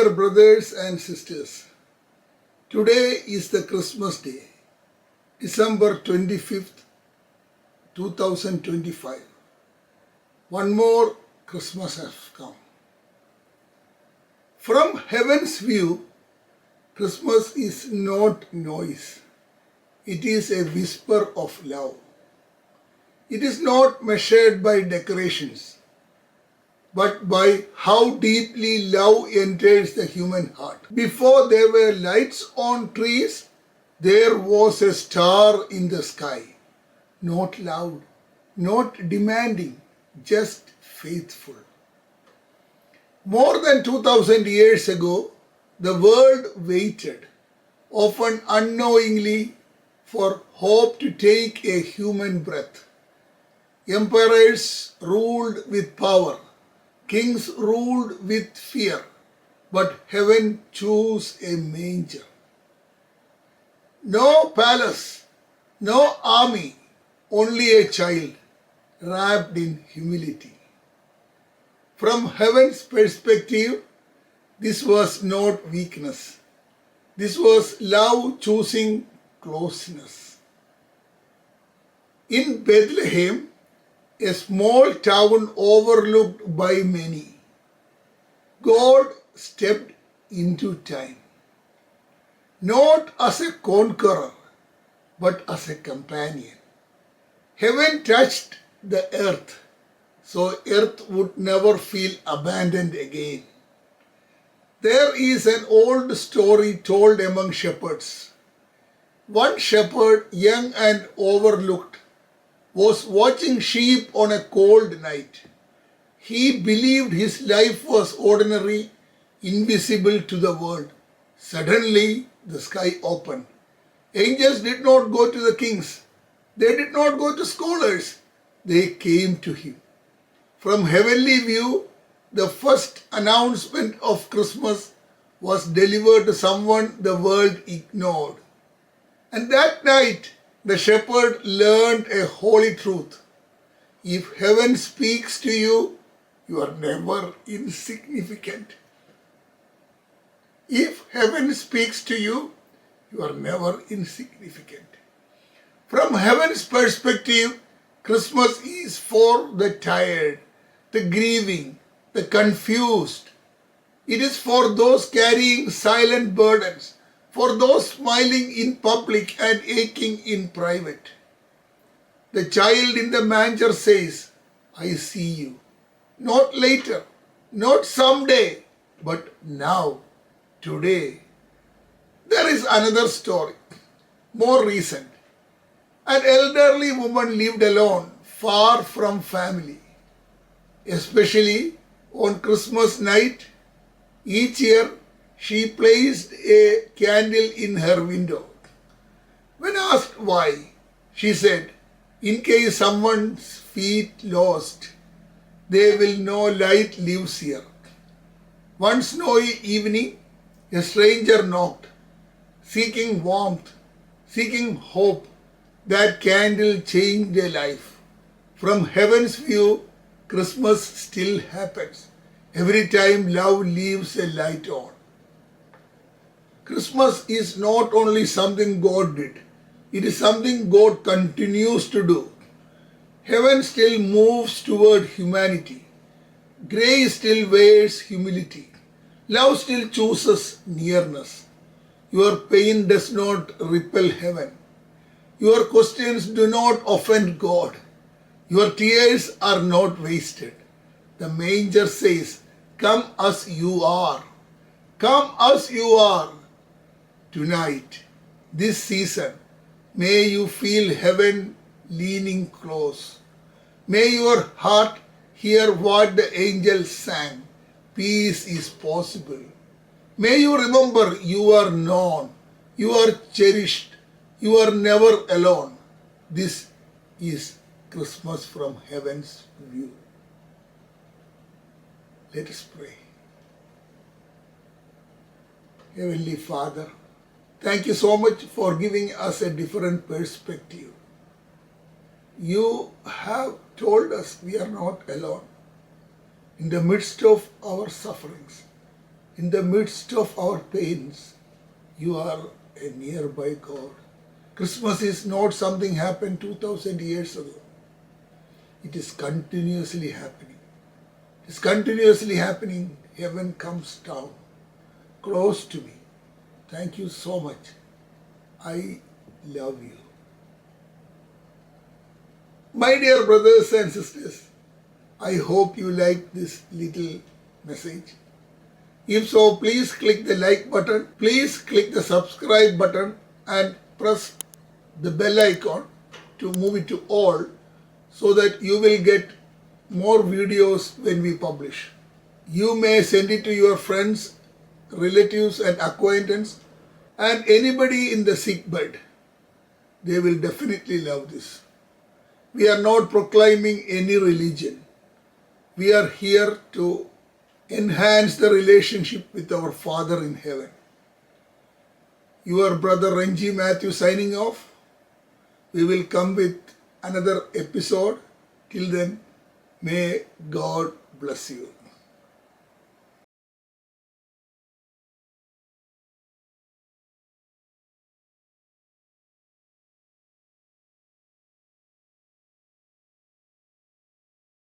Dear brothers and sisters, today is the Christmas day, December 25th, 2025. One more Christmas has come. From heaven's view, Christmas is not noise. It is a whisper of love. It is not measured by decorations, but by how deeply love enters the human heart. Before there were lights on trees, there was a star in the sky. Not loud, not demanding, just faithful. More than 2000 years ago, the world waited, often unknowingly, for hope to take a human breath. Emperors ruled with power. Kings ruled with fear, but heaven chose a manger. No palace, no army, only a child wrapped in humility. From heaven's perspective, this was not weakness. This was love choosing closeness. In Bethlehem, a small town overlooked by many, God stepped into time, not as a conqueror, but as a companion. Heaven touched the earth, so earth would never feel abandoned again. There is an old story told among shepherds. One shepherd, young and overlooked, was watching sheep on a cold night. He believed his life was ordinary, invisible to the world. Suddenly, the sky opened. Angels did not go to the kings. They did not go to scholars. They came to him. From heavenly view, the first announcement of Christmas was delivered to someone the world ignored. And that night, the shepherd learned a holy truth. If heaven speaks to you, you are never insignificant. If heaven speaks to you, you are never insignificant. From heaven's perspective, Christmas is for the tired, the grieving, the confused. It is for those carrying silent burdens, for those smiling in public and aching in private. The child in the manger says, I see you. Not later, not someday, but now, today. There is another story, more recent. An elderly woman lived alone, far from family. Especially on Christmas night, each year, she placed a candle in her window. When asked why, she said, in case someone's feet lost, they will know light lives here. One snowy evening, a stranger knocked, seeking warmth, seeking hope. That candle changed a life. From heaven's view, Christmas still happens. Every time love leaves a light on. Christmas is not only something God did, it is something God continues to do. Heaven still moves toward humanity. Grace still wears humility. Love still chooses nearness. Your pain does not repel heaven. Your questions do not offend God. Your tears are not wasted. The manger says, come as you are. Come as you are. Tonight, this season, may you feel heaven leaning close. May your heart hear what the angels sang. Peace is possible. May you remember you are known, you are cherished, you are never alone. This is Christmas from heaven's view. Let us pray. Heavenly Father, thank you so much for giving us a different perspective. You have told us we are not alone. In the midst of our sufferings, In the midst of our pains, you are a nearby God. Christmas is not something happened 2000 years ago. It is continuously happening. It is continuously happening. Heaven comes down close to me. Thank you so much. I love you. My dear brothers and sisters, I hope you like this little message. If so, please click the like button, please click the subscribe button and press the bell icon to move it to all so that you will get more videos when we publish. You may send it to your friends, relatives and acquaintances and anybody in the sick bed. They will definitely love this. We are not proclaiming any religion. We are here to enhance the relationship with our Father in heaven. Your brother Renji Matthew signing off. We will come with another episode. Till then, may God bless you.